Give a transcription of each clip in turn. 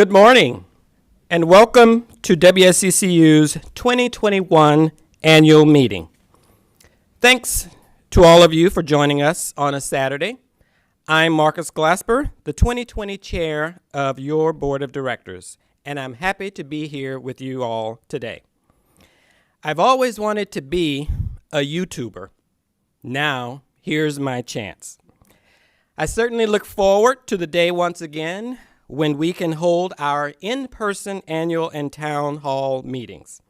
Good morning, and welcome to WSECU's 2021 annual meeting. Thanks to all of you for joining us on a Saturday. I'm Marcus Glasper, the 2020 chair of your board of directors, and I'm happy to be here with you all today. I've always wanted to be a YouTuber. Now, here's my chance. I certainly look forward to the day once again when we can hold our in-person annual and town hall meetings.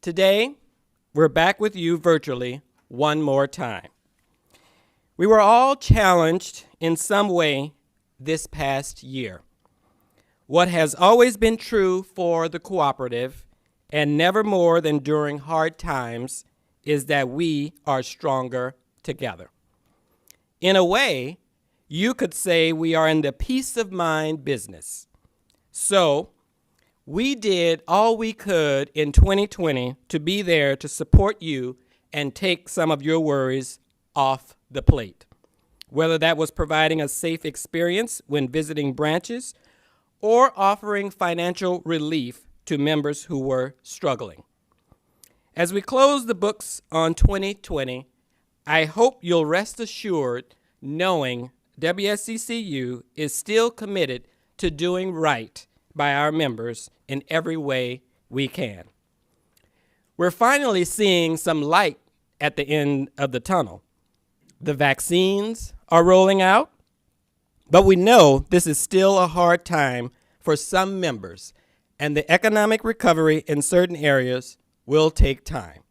Today, we're back with you virtually one more time. We were all challenged in some way this past year. What has always been true for the cooperative, and never more than during hard times, is that we are stronger together. In a way, you could say we are in the peace of mind business. So, we did all we could in 2020 to be there to support you and take some of your worries off the plate. Whether that was providing a safe experience when visiting branches or offering financial relief to members who were struggling. As we close the books on 2020, I hope you'll rest assured knowing WSECU is still committed to doing right by our members in every way we can. We're finally seeing some light at the end of the tunnel. The vaccines are rolling out, but we know this is still a hard time for some members, and the economic recovery in certain areas will take time.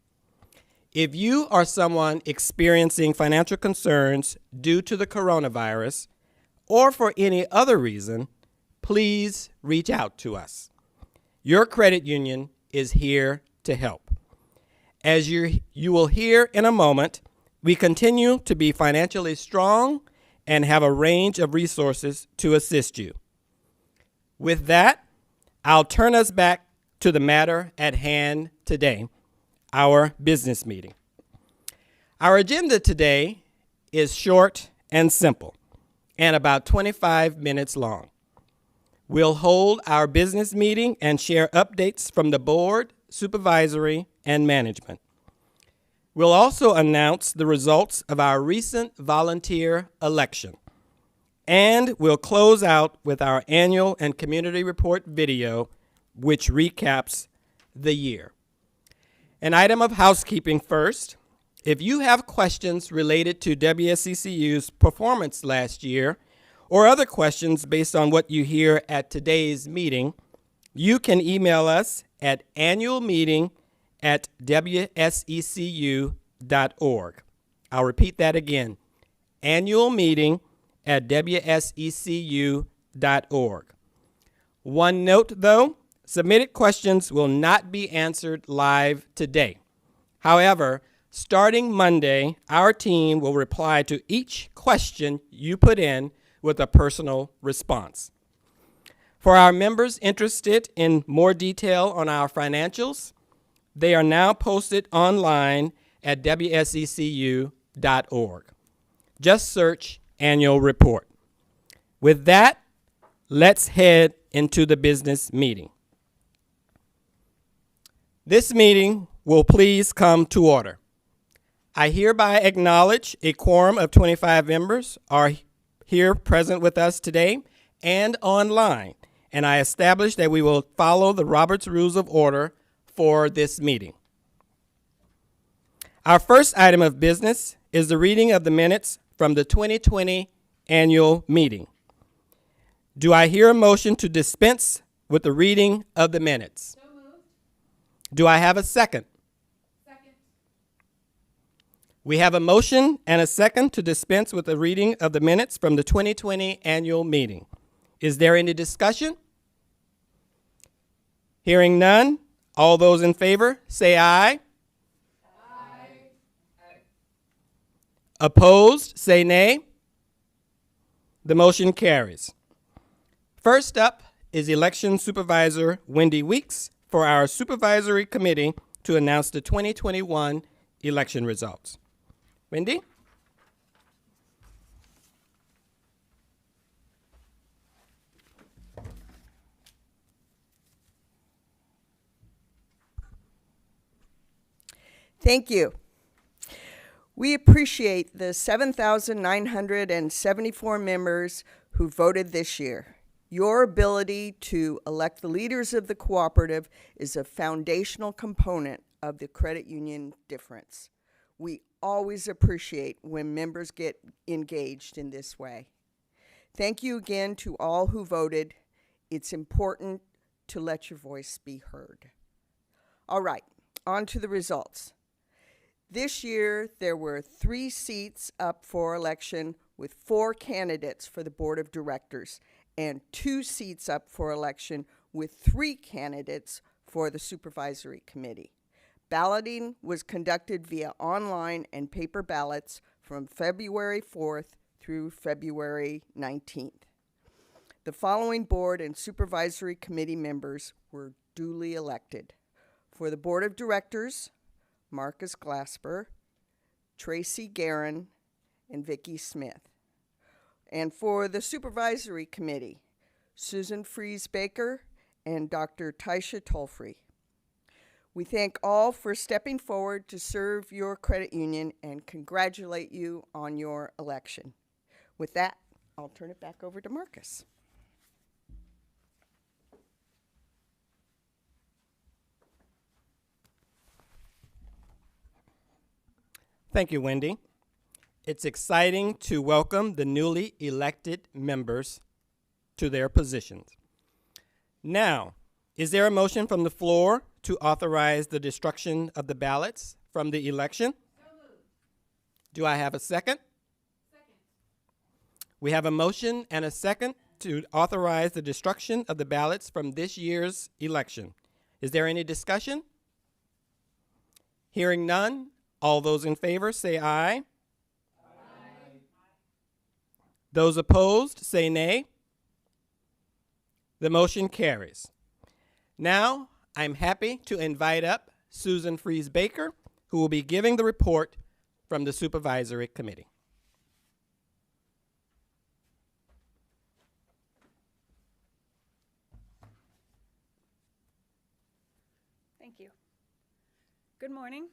If you are someone experiencing financial concerns due to the coronavirus or for any other reason, please reach out to us. Your credit union is here to help. As you will hear in a moment, we continue to be financially strong and have a range of resources to assist you. With that, I'll turn us back to the matter at hand today, our business meeting. Our agenda today is short and simple and about 25 minutes long. We'll hold our business meeting and share updates from the board, supervisory, and management. We'll also announce the results of our recent volunteer election. And we'll close out with our annual and community report video, which recaps the year. An item of housekeeping first. If you have questions related to WSECU's performance last year, or other questions based on what you hear at today's meeting, you can email us at annualmeeting@wsecu.org. I'll repeat that again, annualmeeting@wsecu.org. One note, though, submitted questions will not be answered live today. However, starting Monday, our team will reply to each question you put in with a personal response. For our members interested in more detail on our financials, they are now posted online at wsecu.org. Just search Annual Report. With that, let's head into the business meeting. This meeting will please come to order. I hereby acknowledge a quorum of 25 members are here present with us today and online, and I establish that we will follow the Robert's Rules of Order for this meeting. Our first item of business is the reading of the minutes from the 2020 annual meeting. Do I hear a motion to dispense with the reading of the minutes? So moved. Do I have a second? Second. We have a motion and a second to dispense with the reading of the minutes from the 2020 annual meeting. Is there any discussion? Hearing none, all those in favor say aye. Aye. Opposed, say nay. The motion carries. First up is Election Supervisor Wendy Weeks for our Supervisory Committee to announce the 2021 election results. Wendy? Thank you. We appreciate the 7,974 members who voted this year. Your ability to elect the leaders of the cooperative is a foundational component of the credit union difference. We always appreciate when members get engaged in this way. Thank you again to all who voted. It's important to let your voice be heard. All right, on to the results. This year, there were 3 seats up for election with 4 candidates for the board of directors and 2 seats up for election with 3 candidates for the supervisory committee. Balloting was conducted via online and paper ballots from February 4th through February 19th. The following board and supervisory committee members were duly elected. For the board of directors, Marcus Glasper, Tracy Guerin, and Vicki Smith. And for the supervisory committee, Susan Fries-Baker and Dr. Taisha Tolfrey. We thank all for stepping forward to serve your credit union and congratulate you on your election. With that, I'll turn it back over to Marcus. Thank you, Wendy. It's exciting to welcome the newly elected members to their positions. Now, is there a motion from the floor to authorize the destruction of the ballots from the election? So moved. Do I have a second? Second. We have a motion and a second to authorize the destruction of the ballots from this year's election. Is there any discussion? Hearing none, all those in favor say aye. Aye. Those opposed say nay. The motion carries. Now, I'm happy to invite up Susan Fries-Baker, who will be giving the report from the Supervisory Committee. Thank you. Good morning.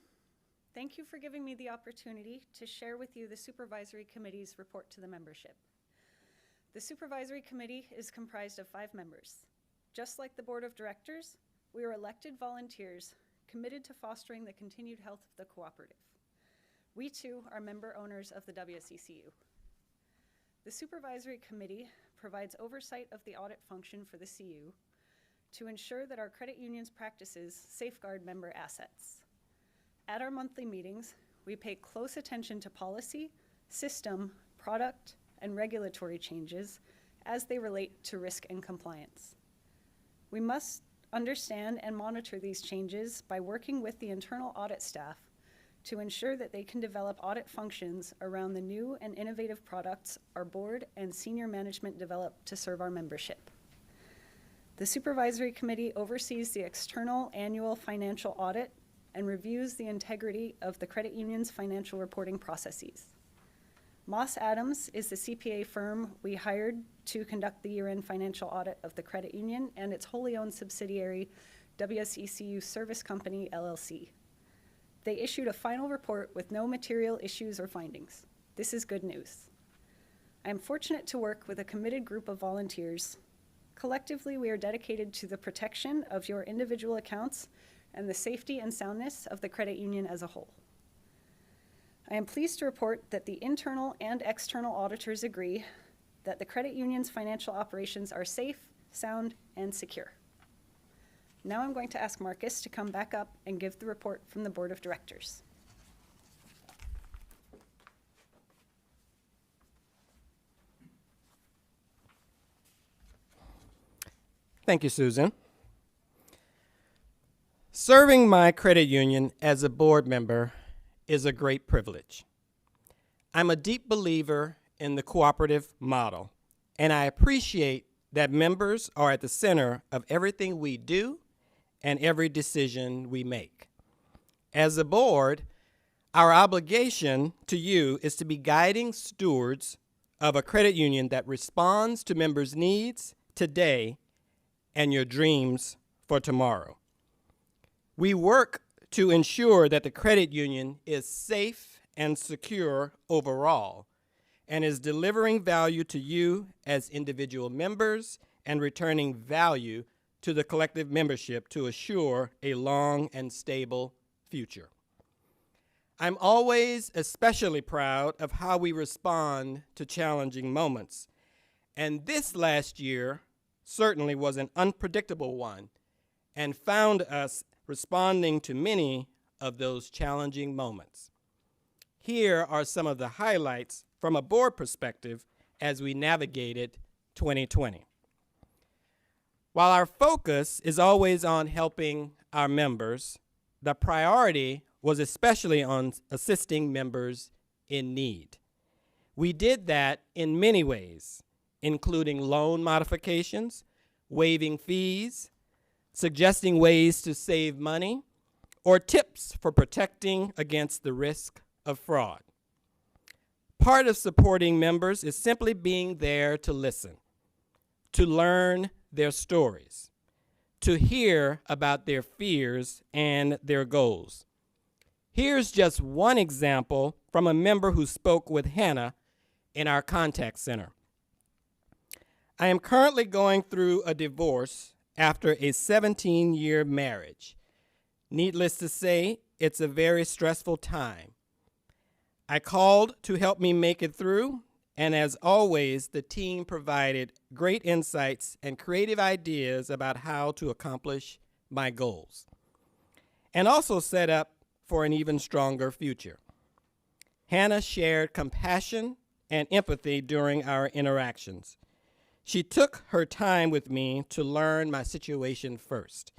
Thank you for giving me the opportunity to share with you the Supervisory Committee's report to the membership. The Supervisory Committee is comprised of 5 members. Just like the Board of Directors, we are elected volunteers committed to fostering the continued health of the cooperative. We too are member owners of the WSECU. The Supervisory Committee provides oversight of the audit function for the CU to ensure that our credit union's practices safeguard member assets. At our monthly meetings, we pay close attention to policy, system, product, and regulatory changes as they relate to risk and compliance. We must understand and monitor these changes by working with the internal audit staff to ensure that they can develop audit functions around the new and innovative products our board and senior management develop to serve our membership. The Supervisory Committee oversees the external annual financial audit and reviews the integrity of the credit union's financial reporting processes. Moss Adams is the CPA firm we hired to conduct the year-end financial audit of the credit union and its wholly owned subsidiary, WSECU Service Company, LLC. They issued a final report with no material issues or findings. This is good news. I am fortunate to work with a committed group of volunteers. Collectively, we are dedicated to the protection of your individual accounts and the safety and soundness of the credit union as a whole. I am pleased to report that the internal and external auditors agree that the credit union's financial operations are safe, sound, and secure. Now I'm going to ask Marcus to come back up and give the report from the Board of Directors. Thank you, Susan. Serving my credit union as a board member is a great privilege. I'm a deep believer in the cooperative model, and I appreciate that members are at the center of everything we do and every decision we make. As a board, our obligation to you is to be guiding stewards of a credit union that responds to members' needs today and your dreams for tomorrow. We work to ensure that the credit union is safe and secure overall and is delivering value to you as individual members and returning value to the collective membership to assure a long and stable future. I'm always especially proud of how we respond to challenging moments, and this last year certainly was an unpredictable one and found us responding to many of those challenging moments. Here are some of the highlights from a board perspective as we navigated 2020. While our focus is always on helping our members, the priority was especially on assisting members in need. We did that in many ways, including loan modifications, waiving fees, suggesting ways to save money, or tips for protecting against the risk of fraud. Part of supporting members is simply being there to listen, to learn their stories, to hear about their fears and their goals. Here's just one example from a member who spoke with Hannah in our contact center. I am currently going through a divorce after a 17-year marriage. Needless to say, it's a very stressful time. I called to help me make it through, and as always, the team provided great insights and creative ideas about how to accomplish my goals, and also set up for an even stronger future. Hannah shared compassion and empathy during our interactions. She took her time with me to learn my situation first,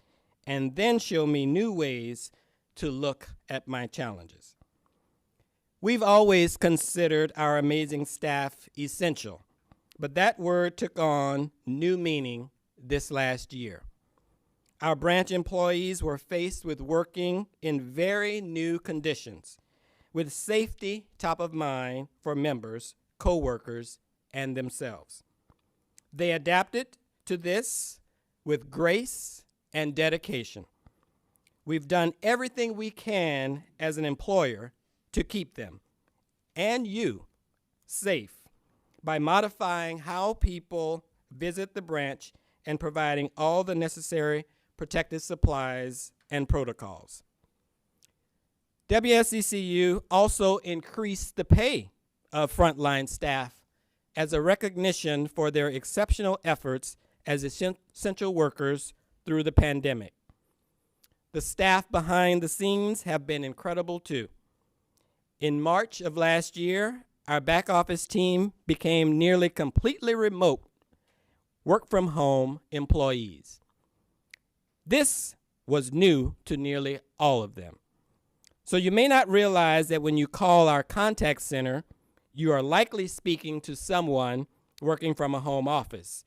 and then show me new ways to look at my challenges. We've always considered our amazing staff essential, but that word took on new meaning this last year. Our branch employees were faced with working in very new conditions, with safety top of mind for members, coworkers, and themselves. They adapted to this with grace and dedication. We've done everything we can as an employer to keep them and you safe by modifying how people visit the branch and providing all the necessary protective supplies and protocols. WSECU also increased the pay of frontline staff as a recognition for their exceptional efforts as essential workers through the pandemic. The staff behind the scenes have been incredible too. In March of last year, our back office team became nearly completely remote, work from home employees. This was new to nearly all of them. So you may not realize that when you call our contact center, you are likely speaking to someone working from a home office,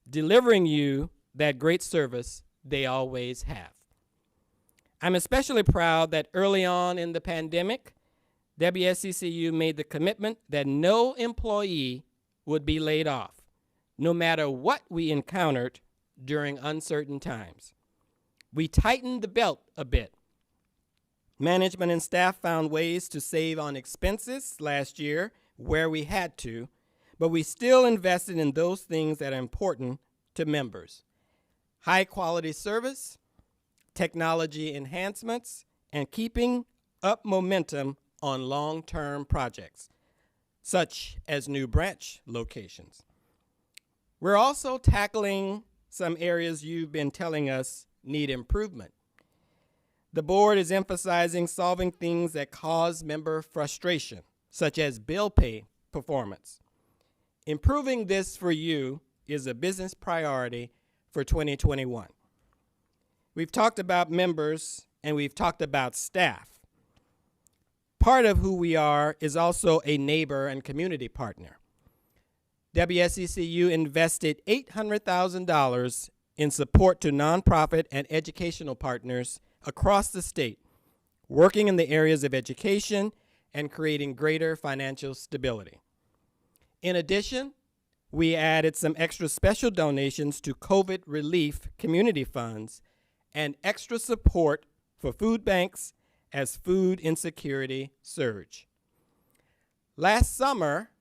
delivering you that great service they always have. I'm especially proud that early on in the pandemic, WSECU made the commitment that no employee would be laid off, no matter what we encountered during uncertain times. We tightened the belt a bit. Management and staff found ways to save on expenses last year where we had to, but we still invested in those things that are important to members: high quality service, technology enhancements, and keeping up momentum on long-term projects, such as new branch locations. We're also tackling some areas you've been telling us need improvement. The board is emphasizing solving things that cause member frustration, such as bill pay performance. Improving this for you is a business priority for 2021. We've talked about members and we've talked about staff. Part of who we are is also a neighbor and community partner. WSECU invested $800,000 in support to nonprofit and educational partners across the state, working in the areas of education and creating greater financial stability. In addition, we added some extra special donations to COVID relief community funds and extra support for food banks as food insecurity surge. Last summer,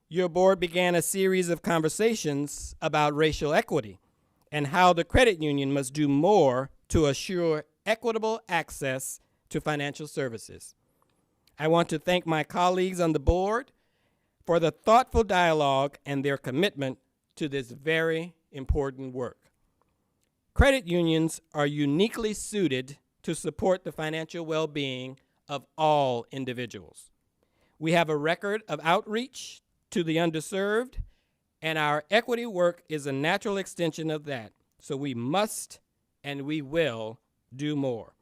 your board began a series of conversations about racial equity and how the credit union must do more to assure equitable access to financial services. I want to thank my colleagues on the board for the thoughtful dialogue and their commitment to this very important work. Credit unions are uniquely suited to support the financial well-being of all individuals. We have a record of outreach to the underserved, and our equity work is a natural extension of that. So we must and we will do more.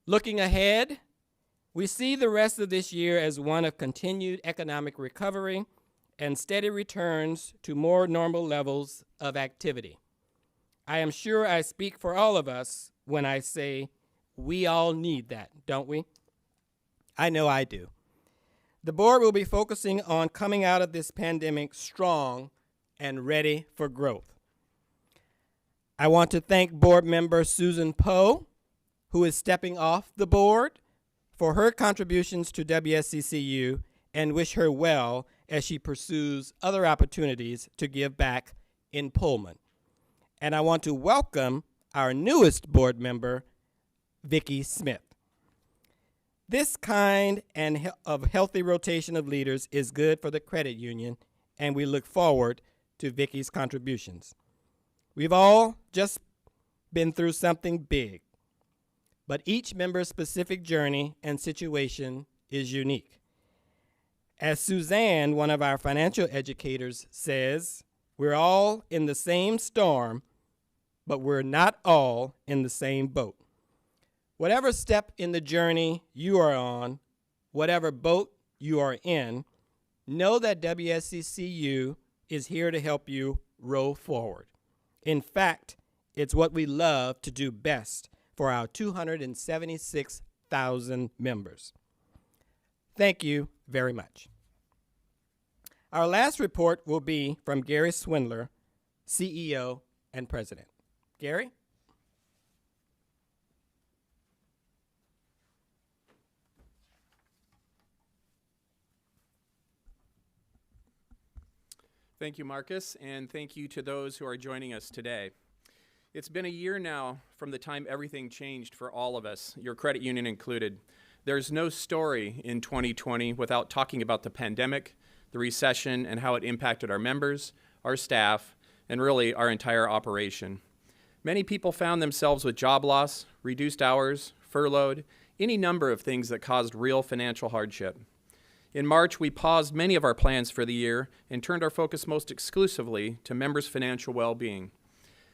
Looking ahead, we see the rest of this year as one of continued economic recovery and steady returns to more normal levels of activity. I am sure I speak for all of us when I say we all need that, don't we? I know I do. The board will be focusing on coming out of this pandemic strong and ready for growth. I want to thank board member Susan Poe, who is stepping off the board, for her contributions to WSECU and wish her well as she pursues other opportunities to give back in Pullman. And I want to welcome our newest board member, Vicki Smith. This kind of healthy rotation of leaders is good for the credit union, and we look forward to Vicki's contributions. We've all just been through something big, but each member's specific journey and situation is unique. As Suzanne, one of our financial educators, says, we're all in the same storm, but we're not all in the same boat. Whatever step in the journey you are on, whatever boat you are in, know that WSECU is here to help you row forward. In fact, it's what we love to do best for our 276,000 members. Thank you very much. Our last report will be from Gary Swindler, CEO and President. Gary? Thank you, Marcus, and thank you to those who are joining us today. It's been a year now from the time everything changed for all of us, your credit union included. There's no story in 2020 without talking about the pandemic, the recession, and how it impacted our members, our staff, and really our entire operation. Many people found themselves with job loss, reduced hours, furloughed, any number of things that caused real financial hardship. In March, we paused many of our plans for the year and turned our focus most exclusively to members' financial well-being.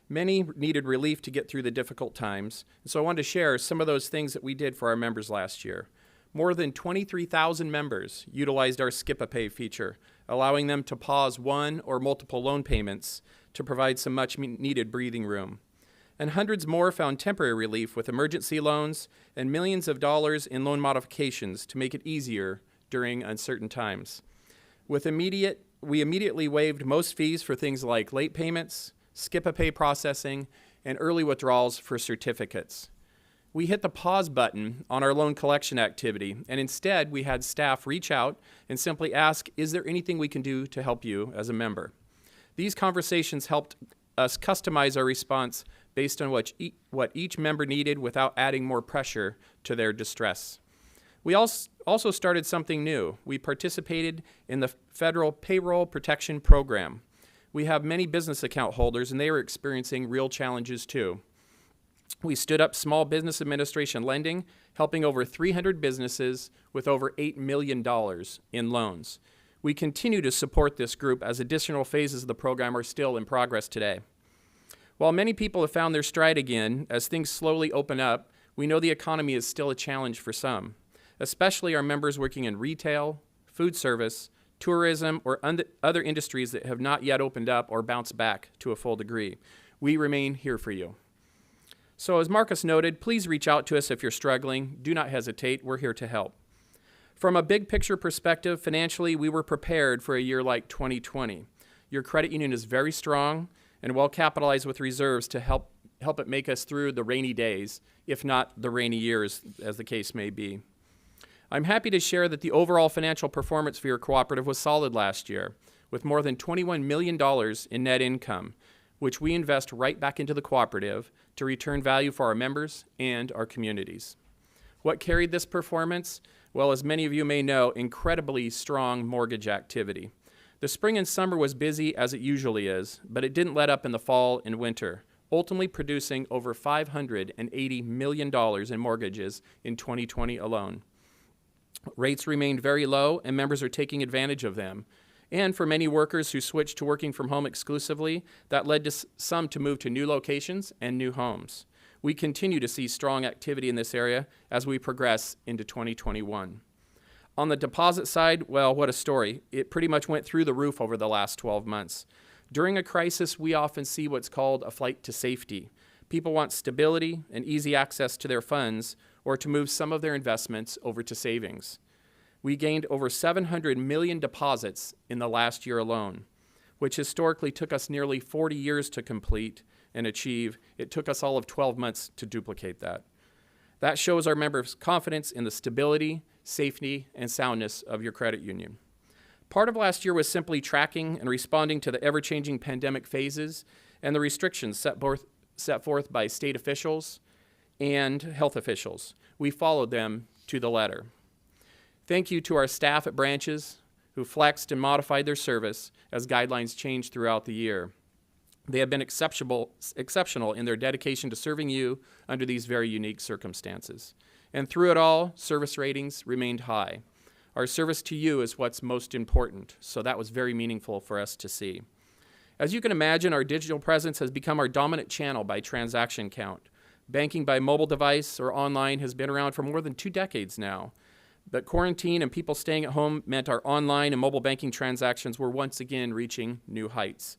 Many needed relief to get through the difficult times, and so I wanted to share some of those things that we did for our members last year. More than 23,000 members utilized our Skip-a-Pay feature, allowing them to pause one or multiple loan payments to provide some much-needed breathing room. And hundreds more found temporary relief with emergency loans and millions of dollars in loan modifications to make it easier during uncertain times. We immediately waived most fees for things like late payments, skip-a-pay processing, and early withdrawals for certificates. We hit the pause button on our loan collection activity, and instead we had staff reach out and simply ask, is there anything we can do to help you as a member? These conversations helped us customize our response based on what each member needed without adding more pressure to their distress. We also started something new. We participated in the federal payroll protection program. We have many business account holders, and they are experiencing real challenges too. We stood up small business administration lending, helping over 300 businesses with over $8 million in loans. We continue to support this group as additional phases of the program are still in progress today. While many people have found their stride again, as things slowly open up, we know the economy is still a challenge for some, especially our members working in retail, food service, tourism, or other industries that have not yet opened up or bounced back to a full degree. We remain here for you. So as Marcus noted, please reach out to us if you're struggling. Do not hesitate. We're here to help. From a big picture perspective, financially, we were prepared for a year like 2020. Your credit union is very strong and well capitalized with reserves to help help it make us through the rainy days, if not the rainy years, as the case may be. I'm happy to share that the overall financial performance for your cooperative was solid last year, with more than $21 million in net income, which we invest right back into the cooperative to return value for our members and our communities. What carried this performance? Well, as many of you may know, incredibly strong mortgage activity. The spring and summer was busy as it usually is, but it didn't let up in the fall and winter, ultimately producing over $580 million in mortgages in 2020 alone. Rates remained very low, and members are taking advantage of them. And for many workers who switched to working from home exclusively, that led to some to move to new locations and new homes. We continue to see strong activity in this area as we progress into 2021. On the deposit side, well, what a story. It pretty much went through the roof over the last 12 months. During a crisis, we often see what's called a flight to safety. People want stability and easy access to their funds, or to move some of their investments over to savings. We gained over 700 million deposits in the last year alone, which historically took us nearly 40 years to complete and achieve. It took us all of 12 months to duplicate that. That shows our members' confidence in the stability, safety, and soundness of your credit union. Part of last year was simply tracking and responding to the ever-changing pandemic phases and the restrictions set forth by state officials and health officials. We followed them to the letter. Thank you to our staff at branches who flexed and modified their service as guidelines changed throughout the year. They have been exceptional in their dedication to serving you under these very unique circumstances. And through it all, service ratings remained high. Our service to you is what's most important, so that was very meaningful for us to see. As you can imagine, our digital presence has become our dominant channel by transaction count. Banking by mobile device or online has been around for more than 2 decades now. But quarantine and people staying at home meant our online and mobile banking transactions were once again reaching new heights.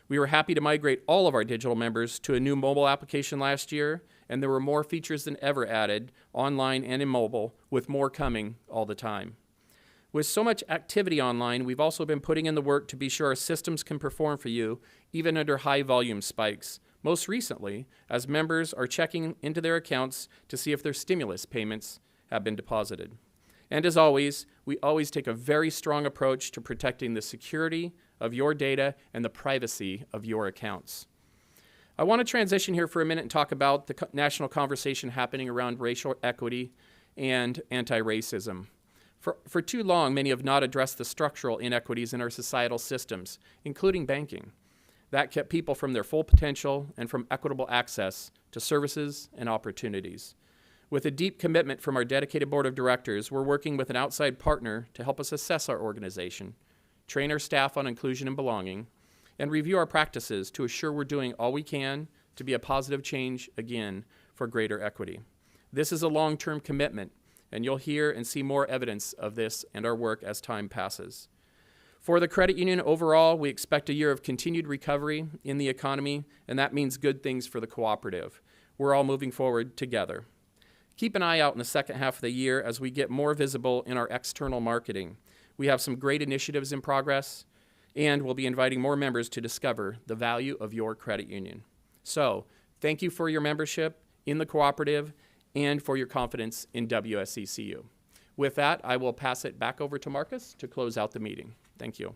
We were happy to migrate all of our digital members to a new mobile application last year, and there were more features than ever added, online and in mobile, with more coming all the time. With so much activity online, we've also been putting in the work to be sure our systems can perform for you, even under high volume spikes. Most recently, as members are checking into their accounts to see if their stimulus payments have been deposited. And as always, we always take a very strong approach to protecting the security of your data and the privacy of your accounts. I want to transition here for a minute and talk about the national conversation happening around racial equity and anti-racism. For too long, many have not addressed the structural inequities in our societal systems, including banking. That kept people from their full potential and from equitable access to services and opportunities. With a deep commitment from our dedicated board of directors, we're working with an outside partner to help us assess our organization, train our staff on inclusion and belonging, and review our practices to assure we're doing all we can to be a positive change, again, for greater equity. This is a long-term commitment, and you'll hear and see more evidence of this and our work as time passes. For the credit union overall, we expect a year of continued recovery in the economy, and that means good things for the cooperative. We're all moving forward together. Keep an eye out in the second half of the year as we get more visible in our external marketing. We have some great initiatives in progress, and we'll be inviting more members to discover the value of your credit union. So, thank you for your membership in the cooperative and for your confidence in WSECU. With that, I will pass it back over to Marcus to close out the meeting. Thank you.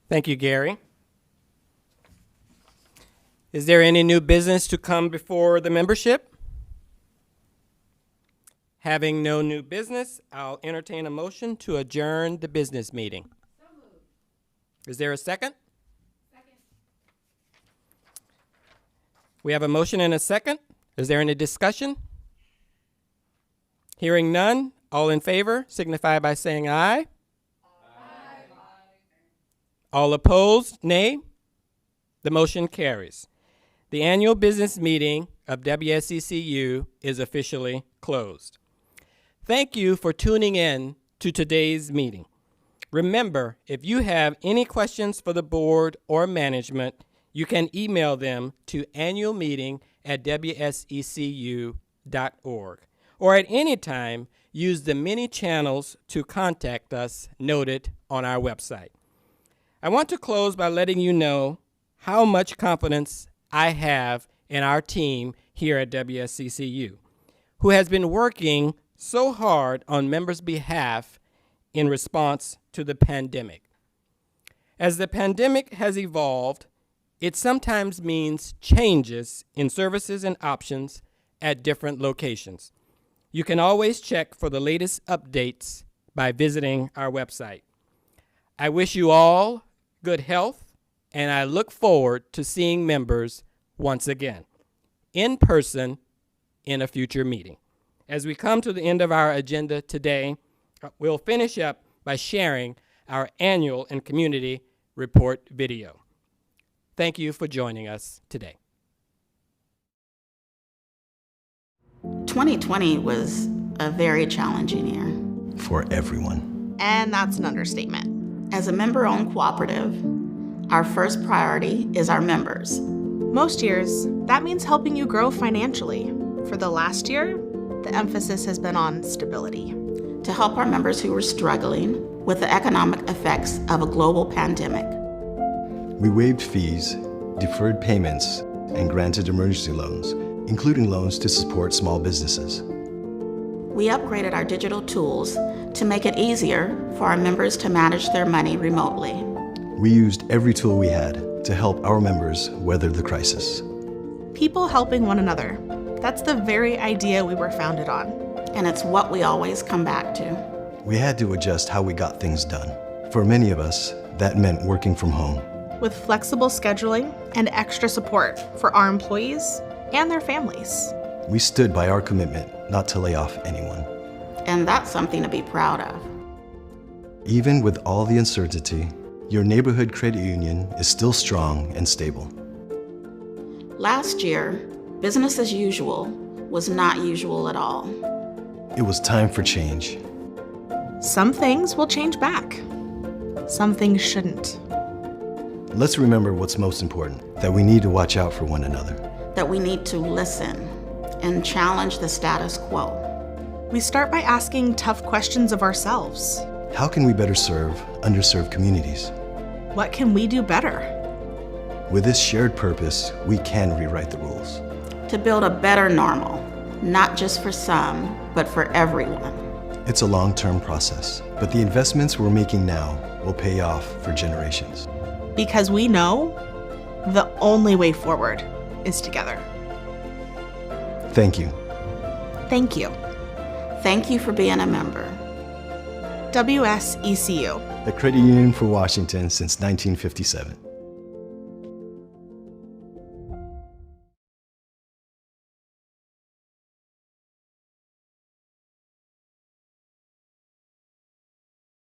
Thank you, Gary. Is there any new business to come before the membership? Having no new business, I'll entertain a motion to adjourn the business meeting. So moved. Is there a second? Second. We have a motion and a second. Is there any discussion? Hearing none, all in favor signify by saying aye. Aye. All opposed, nay. The motion carries. The annual business meeting of WSECU is officially closed. Thank you for tuning in to today's meeting. Remember, if you have any questions for the board or management, you can email them to annualmeeting@wsecu.org. Or at any time, use the many channels to contact us noted on our website. I want to close by letting you know how much confidence I have in our team here at WSECU, who has been working so hard on members' behalf in response to the pandemic. As the pandemic has evolved, it sometimes means changes in services and options at different locations. You can always check for the latest updates by visiting our website. I wish you all good health, and I look forward to seeing members once again, in person, in a future meeting. As we come to the end of our agenda today, we'll finish up by sharing our annual and community report video. Thank you for joining us today. 2020 was a very challenging year. For everyone. And that's an understatement. As a member-owned cooperative, our first priority is our members. Most years, that means helping you grow financially. For the last year, the emphasis has been on stability. To help our members who were struggling with the economic effects of a global pandemic. We waived fees, deferred payments, and granted emergency loans, including loans to support small businesses. We upgraded our digital tools to make it easier for our members to manage their money remotely. We used every tool we had to help our members weather the crisis. People helping one another. That's the very idea we were founded on. And it's what we always come back to. We had to adjust how we got things done. For many of us, that meant working from home. With flexible scheduling and extra support for our employees and their families. We stood by our commitment not to lay off anyone. And that's something to be proud of. Even with all the uncertainty, your neighborhood credit union is still strong and stable. Last year, business as usual was not usual at all. It was time for change. Some things will change back. Some things shouldn't. Let's remember what's most important, that we need to watch out for one another. That we need to listen and challenge the status quo. We start by asking tough questions of ourselves. How can we better serve underserved communities? What can we do better? With this shared purpose, we can rewrite the rules. To build a better normal, not just for some, but for everyone. It's a long-term process, but the investments we're making now will pay off for generations. Because we know the only way forward is together. Thank you. Thank you. Thank you for being a member. WSECU. The Credit Union for Washington since 1957.